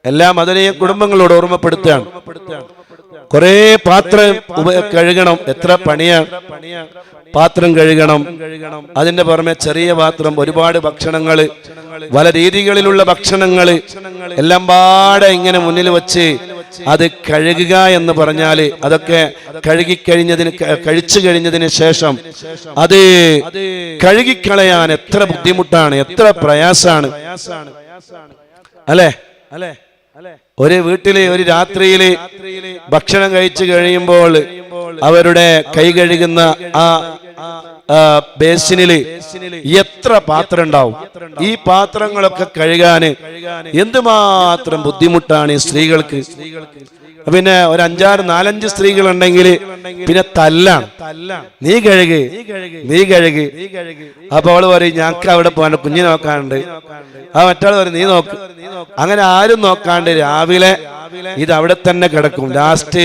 എല്ലാ മദനീയ കുടുംബങ്ങളോട് ഓർമ്മപ്പെടുത്തുകയാണ്. കുറെ പാത്രം കഴുകണം. എത്ര പണിയാണ്. പാത്രം കഴുകണം. അതിന്റെ പുറമെ ചെറിയ പാത്രം, ഒരുപാട് ഭക്ഷണങ്ങള്, പല രീതികളിലുള്ള ഭക്ഷണങ്ങള് എല്ലാം പാടെ ഇങ്ങനെ മുന്നിൽ വെച്ച് അത് കഴുകുക എന്ന് പറഞ്ഞാല് അതൊക്കെ കഴിച്ചു കഴിഞ്ഞതിന് ശേഷം അത് കഴുകിക്കളയാൻ എത്ര ബുദ്ധിമുട്ടാണ്, എത്ര പ്രയാസാണ് അല്ലേ? ഒരു വീട്ടില് ഒരു രാത്രിയില് ഭക്ഷണം കഴിച്ചു കഴിയുമ്പോൾ അവരുടെ കൈ കഴുകുന്ന ആ ബേസിനില് എത്ര പാത്രം ഉണ്ടാവും. ഈ പാത്രങ്ങളൊക്കെ കഴുകാന് എന്തുമാത്രം ബുദ്ധിമുട്ടാണ് ഈ സ്ത്രീകൾക്ക്. പിന്നെ ഒരു 4-5 സ്ത്രീകൾ ഉണ്ടെങ്കിൽ പിന്നെ തല്ലാണ്. നീ കഴുക്. അപ്പൊ അവള് പറയും ഞങ്ങൾക്ക് അവിടെ പോകാൻ കുഞ്ഞിനെ നോക്കാനുണ്ട്. മറ്റാൾ പറയും നീ നോക്ക്. അങ്ങനെ ആരും നോക്കാണ്ട് രാവിലെ ഇത് അവിടെ തന്നെ കിടക്കും. ലാസ്റ്റ്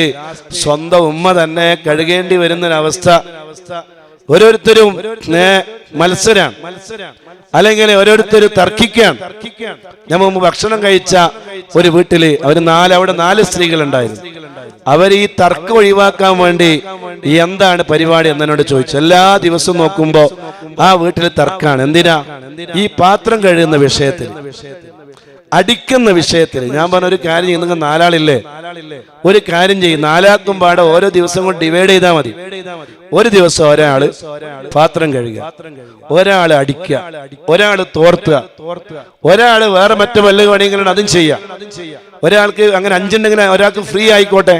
സ്വന്തം ഉമ്മ തന്നെ കഴുകേണ്ടി വരുന്നൊരവസ്ഥ. ഓരോരുത്തരും മത്സരം, അല്ലെങ്കിൽ ഓരോരുത്തരും തർക്കിക്കാൻ. ഞാൻ മുമ്പ് ഭക്ഷണം കഴിച്ച ഒരു വീട്ടില് അവിടെ 4 സ്ത്രീകൾ ഉണ്ടായിരുന്നു. അവർ ഈ തർക്കം ഒഴിവാക്കാൻ വേണ്ടി എന്താണ് പരിപാടി എന്നോട് ചോദിച്ചു. എല്ലാ ദിവസവും നോക്കുമ്പോ ആ വീട്ടിൽ തർക്കാണ്. എന്തിനാ? ഈ പാത്രം കഴുകുന്ന വിഷയത്തിൽ, അടിക്കുന്ന വിഷയത്തിൽ. ഞാൻ പറഞ്ഞ ഒരു കാര്യം ചെയ്യും, നിങ്ങൾ 4 ആളില്ലേ, ഒരു കാര്യം ചെയ്യും, 4 ആൾക്കും പാടെ ഓരോ ദിവസം കൊണ്ട് ഡിവൈഡ് ചെയ്താൽ മതി. ഒരു ദിവസം ഒരാള് പാത്രം കഴുകുക, ഒരാള് അടിക്കുക, ഒരാള് തോർത്തുക, ഒരാള് വേറെ മറ്റു വല്ല പണികളും അതും ചെയ്യാം. ഒരാൾക്ക് അങ്ങനെ 5 ഉണ്ടെങ്കിൽ ഒരാൾക്ക് ഫ്രീ ആയിക്കോട്ടെ.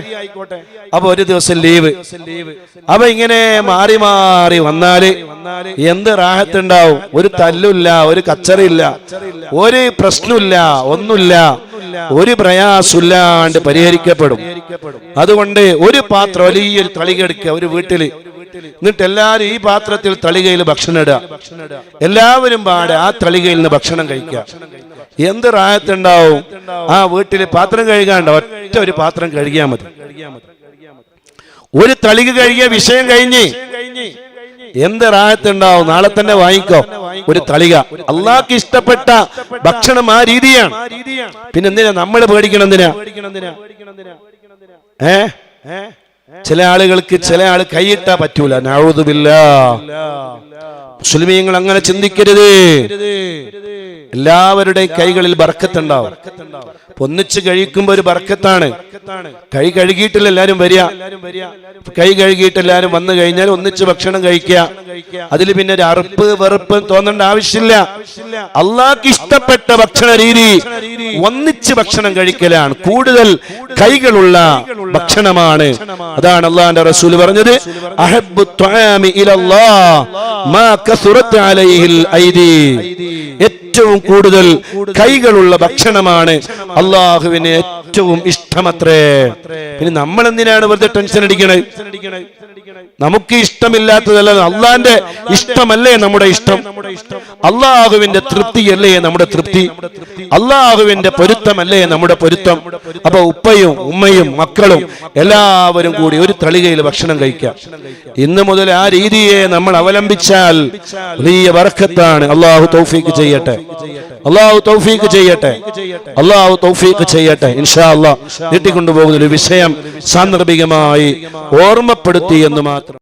അപ്പൊ ഒരു ദിവസം ലീവ്. അപ്പൊ ഇങ്ങനെ മാറി മാറി വന്നാല് എന്ത് റാഹത്തുണ്ടാവും? ഒരു തല്ലില്ല, ഒരു കച്ചറിയില്ല, ഒരു പ്രശ്നമില്ല, ഒന്നുമില്ല, ഒരു പ്രയാസമില്ലാണ്ട് പരിഹരിക്കപ്പെടും. അതുകൊണ്ട് ഒരു പാത്രം വലിയൊരു തളിക എടുക്കുക ഒരു വീട്ടില്. എന്നിട്ട് എല്ലാവരും ഈ പാത്രത്തിൽ തളികയിൽ ഭക്ഷണം ഇടുക. എല്ലാവരും പാടെ ആ തളികയിൽ നിന്ന് ഭക്ഷണം കഴിക്കുക. എന്ത് റാഹത്തുണ്ടാവും ആ വീട്ടില്? പാത്രം കഴുകാണ്ട് ഒറ്റ ഒരു പാത്രം കഴുകിയാൽ മതി. ഒരു തളിക കഴുകിയ വിഷയം കഴിഞ്ഞ്. എന്ത് റാഹത്തുണ്ടാവും? നാളെ തന്നെ വാങ്ങിക്കോ ഒരു തളിക. അള്ളാഹ്ക്ക് ഇഷ്ടപ്പെട്ട ഭക്ഷണം ആ രീതിയാണ്. പിന്നെ എന്തിനാ നമ്മൾ പേടിക്കണം? എന്തിനാ? ചില ആളുകൾക്ക് ചില ആള് കൈയിട്ടാ പറ്റൂല. നഊദു ബില്ലാഹ്. മുസ്ലിമീങ്ങൾ അങ്ങനെ ചിന്തിക്കരുത്. എല്ലാവരുടെയും കൈകളിൽ ബർക്കത്തുണ്ടാവും. ഒന്നിച്ച് കഴിക്കുമ്പോ ഒരു ബർക്കത്താണ്. കൈ കഴുകിയിട്ടില്ല എല്ലാരും വരിക. കൈ കഴുകിയിട്ട് എല്ലാരും വന്നു കഴിഞ്ഞാൽ ഒന്നിച്ച് ഭക്ഷണം കഴിക്കുക. അതിൽ പിന്നെ ഒരു അറുപ്പ് വെറുപ്പ് തോന്നേണ്ട ആവശ്യമില്ല. അള്ളാഹ്ക്ക് ഇഷ്ടപ്പെട്ട ഭക്ഷണ രീതി ഒന്നിച്ച് ഭക്ഷണം കഴിക്കലാണ്. കൂടുതൽ കൈകളുള്ള ഭക്ഷണമാണ്. അതാണ് അള്ളാഹുവിന്റെ റസൂൽ പറഞ്ഞത്, അഹബ്ബു ത്വആമി ഇലല്ലാഹ് മാ കസുറത് അലൈഹിൽ ഐദി. ഏറ്റവും കൂടുതൽ കൈകളുള്ള ഭക്ഷണമാണ് അള്ളാഹുവിന് ഏറ്റവും ഇഷ്ടമത്രേ. പിന്നെ നമ്മൾ എന്തിനാണ് വെറുതെ ടെൻഷൻ അടിക്കണേ? നമുക്ക് ഇഷ്ടമില്ലാത്തതല്ല, അള്ളാന്റെ ഇഷ്ടമല്ലേ നമ്മുടെ ഇഷ്ടം? അള്ളാഹുവിന്റെ തൃപ്തിയല്ലേ നമ്മുടെ തൃപ്തി? അള്ളാഹുവിന്റെ പൊരുത്തമല്ലേ നമ്മുടെ പൊരുത്തം? അപ്പൊ ഉപ്പയും ഉമ്മയും മക്കളും എല്ലാവരും കൂടി ഒരു തളികയിൽ ഭക്ഷണം കഴിക്കാം. ഇന്ന് മുതൽ ആ രീതിയെ നമ്മൾ അവലംബിച്ചാൽ വലിയ ബർക്കത്താണ്. അള്ളാഹു തൗഫീഖ് ചെയ്യട്ടെ. അള്ളാഹു തൗഫീഖ് ചെയ്യട്ടെ. അള്ളാഹു തൗഫീഖ് ചെയ്യട്ടെ. ഇൻഷാ അല്ലാഹ് നീട്ടിക്കൊണ്ടുപോകുന്ന ഒരു വിഷയം സാന്ദർഭികമായി ഓർമ്മപ്പെടുത്തി എന്ന് മാത്രം.